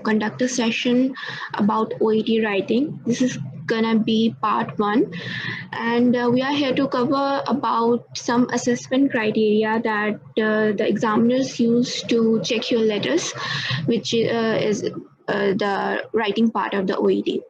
conduct a session about OET writing. This is gonna be part 1, and we are here to cover about some assessment criteria that the examiners use to check your letters, which is the writing part of the OET.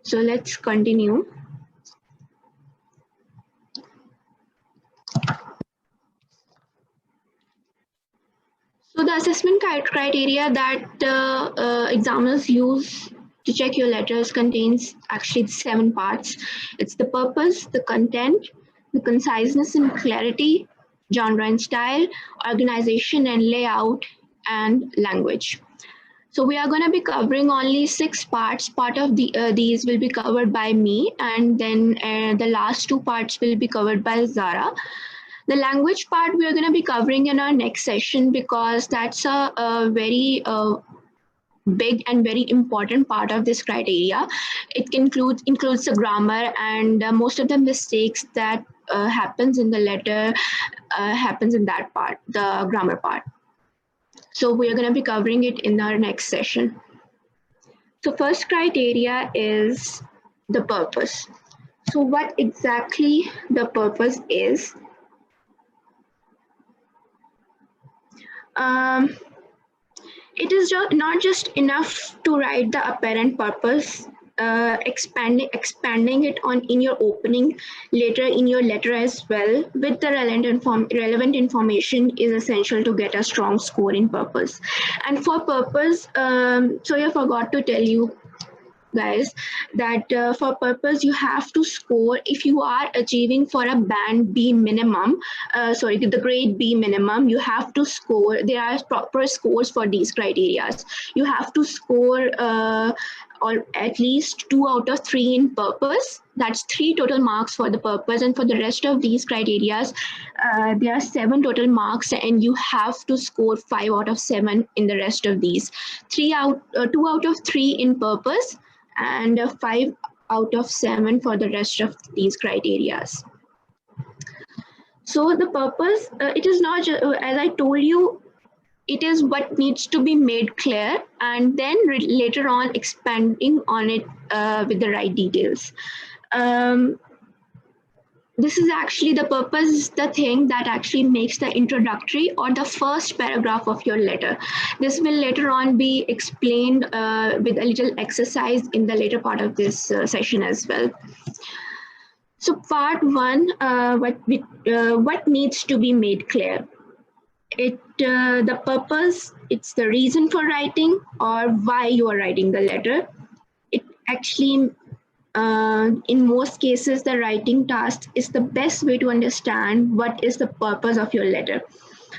So let's continue. So the assessment criteria that examiners use to check your letters contains actually 7 parts. It's the purpose, the content, the conciseness and clarity, genre and style, organization and layout, and language. So we are going to be covering only 6 parts. Part of these will be covered by me, and then the last 2 parts will be covered by Zara. The language part we are going to be covering in our next session because that's a very big and very important part of this criteria. It includes the grammar, and most of the mistakes that happens in the letter happens in that part, the grammar part. So we are going to be covering it in our next session. So first criteria is the purpose. So what exactly the purpose is? It is not just enough to write the apparent purpose. Expanding it on in your opening, later in your letter as well with the relevant information is essential to get a strong score in purpose. And for purpose, so I forgot to tell you guys that for purpose you have to score, if you are achieving for a band B minimum, the grade B minimum, you have to score, there are proper scores for these criteria. You have to score or at least 2 out of 3 in purpose. That's 3 total marks for the purpose, and for the rest of these criteria there are 7 total marks, and you have to score 5 out of 7 in the rest of these. 2 out of 3 in purpose, and 5 out of 7 for the rest of these criteria. So the purpose, it is not just, as I told you, it is what needs to be made clear, and then later on expanding on it with the right details. This is actually the purpose, the thing that actually makes the introductory or the first paragraph of your letter. This will later on be explained with a little exercise in the later part of this session as well. So part 1, what needs to be made clear? The purpose, it's the reason for writing or why you are writing the letter. It actually in most cases, the writing task is the best way to understand what is the purpose of your letter.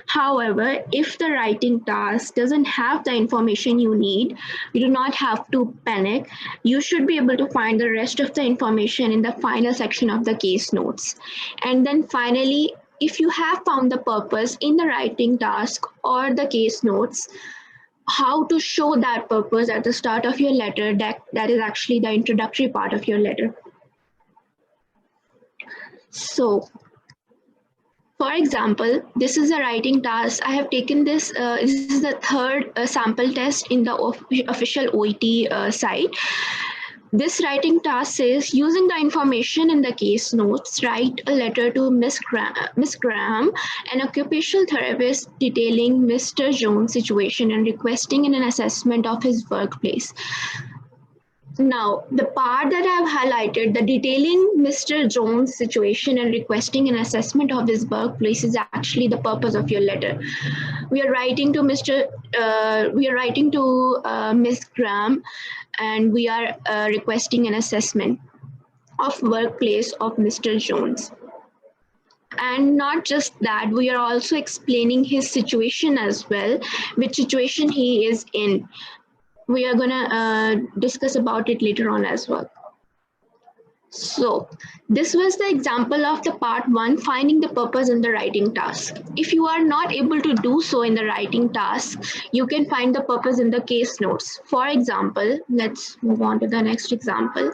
However, if the writing task doesn't have the information you need, you do not have to panic. You should be able to find the rest of the information in the final section of the case notes. And then finally, if you have found the purpose in the writing task or the case notes, how to show that purpose at the start of your letter, that is actually the introductory part of your letter. So, for example, this is a writing task. I have taken this, this is the 3rd sample test in the official OET site. This writing task says, using the information in the case notes, write a letter to Miss Graham, an occupational therapist, detailing Mr. Jones' situation and requesting an assessment of his workplace. Now, the part that I've highlighted, the detailing Mr. Jones' situation and requesting an assessment of his workplace, is actually the purpose of your letter. We are writing to Miss Graham, and we are requesting an assessment of workplace of Mr. Jones. And not just that, we are also explaining his situation as well, which situation he is in. We are going to discuss about it later on as well. So this was the example of the part 1, finding the purpose in the writing task. If you are not able to do so in the writing task, you can find the purpose in the case notes. For example, let's move on to the next example.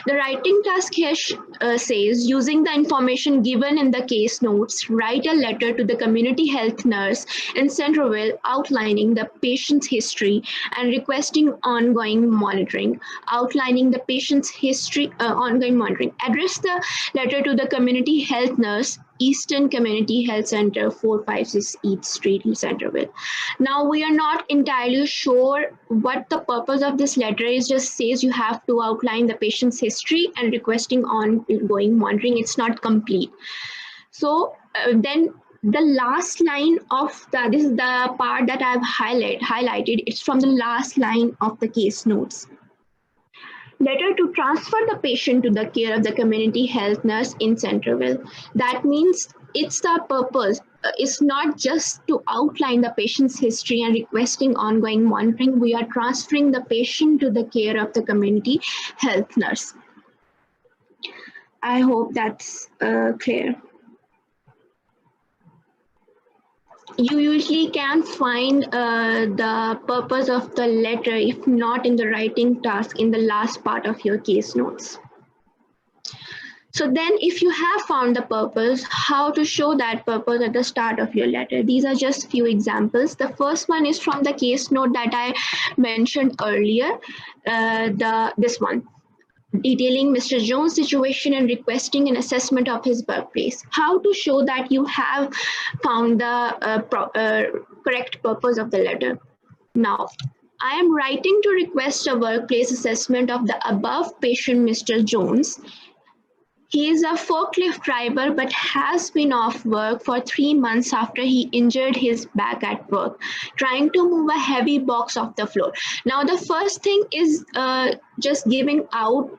The writing task here says, using the information given in the case notes, write a letter to the community health nurse in Centerville outlining the patient's history and requesting ongoing monitoring. Outlining the patient's history, ongoing monitoring. Address the letter to the community health nurse, Eastern Community Health Center, 456 East Street, Centerville. Now, we are not entirely sure what the purpose of this letter is. Just says you have to outline the patient's history and requesting ongoing monitoring. It's not complete. So then the last line of this is the part that I've highlighted. It's from the last line of the case notes. Letter to transfer the patient to the care of the community health nurse in Centerville. That means it's the purpose. It's not just to outline the patient's history and requesting ongoing monitoring. We are transferring the patient to the care of the community health nurse. I hope that's clear. You usually can find the purpose of the letter, if not in the writing task, in the last part of your case notes. So then if you have found the purpose, how to show that purpose at the start of your letter? These are just few examples. The first one is from the case note that I mentioned earlier, this one. Detailing Mr. Jones' situation and requesting an assessment of his workplace. How to show that you have found the correct purpose of the letter. Now, I am writing to request a workplace assessment of the above patient, Mr. Jones. He is a forklift driver but has been off work for 3 months after he injured his back at work, trying to move a heavy box off the floor. Now, the first thing is just giving out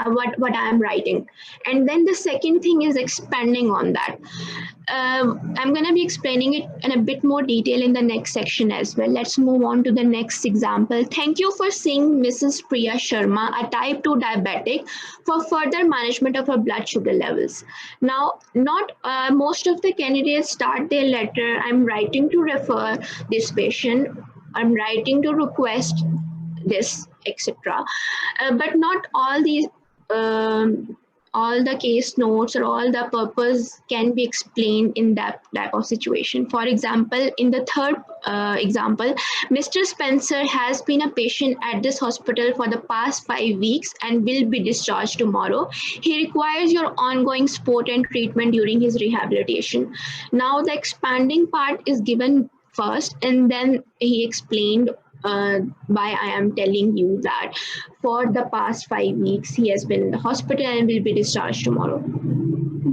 what I am writing. And then the second thing is expanding on that. I'm going to be explaining it in a bit more detail in the next section as well. Let's move on to the next example. Thank you for seeing Mrs. Priya Sharma, a type 2 diabetic, for further management of her blood sugar levels. Now, not most of the candidates start their letter, I'm writing to refer this patient, I'm writing to request this, etc. But not all these all the case notes or all the purpose can be explained in that type of situation. For example, in the third example, Mr. Spencer has been a patient at this hospital for the past 5 weeks and will be discharged tomorrow. He requires your ongoing support and treatment during his rehabilitation. Now the expanding part is given first, and then he explained why I am telling you that for the past 5 weeks he has been in the hospital and will be discharged tomorrow.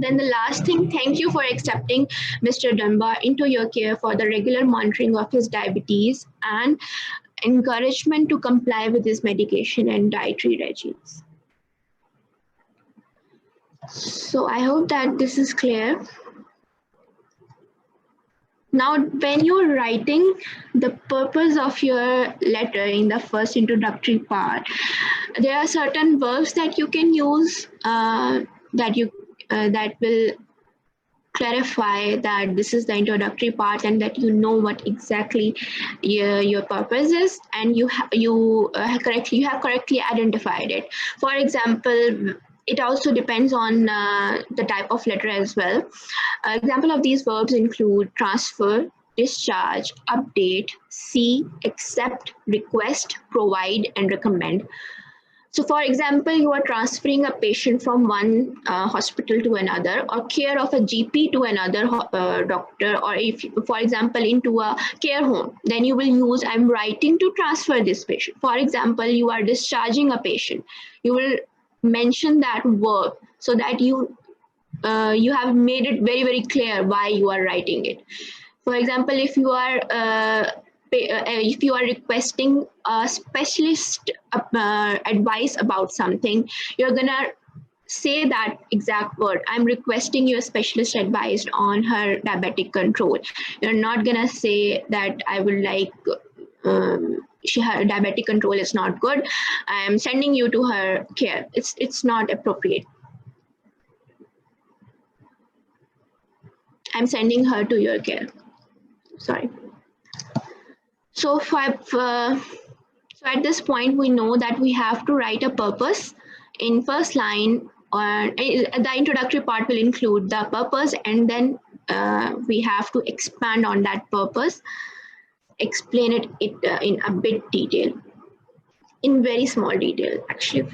Then the last thing, thank you for accepting Mr. Dunbar into your care for the regular monitoring of his diabetes and encouragement to comply with his medication and dietary regimes. So I hope that this is clear. Now, when you're writing the purpose of your letter in the first introductory part, there are certain verbs that you can use that will clarify that this is the introductory part and that you know what exactly your purpose is, and you have correctly identified it. For example, it also depends on the type of letter as well. Example of these verbs include transfer, discharge, update, see, accept, request, provide, and recommend. So for example, you are transferring a patient from one hospital to another, or care of a GP to another doctor, or if, for example, into a care home, then you will use I'm writing to transfer this patient. For example, you are discharging a patient. You will mention that verb so that you have made it very, very clear why you are writing it. For example, if you are requesting a specialist advice about something, you're gonna say that exact word. I'm requesting you a specialist advice on her diabetic control. You're not gonna say that I would like her diabetic control is not good, I'm sending you to her care. It's not appropriate. I'm sending her to your care. Sorry. So so at this point, we know that we have to write a purpose in first line, or the introductory part will include the purpose, and then we have to expand on that purpose, explain it in a bit detail, in very small detail actually.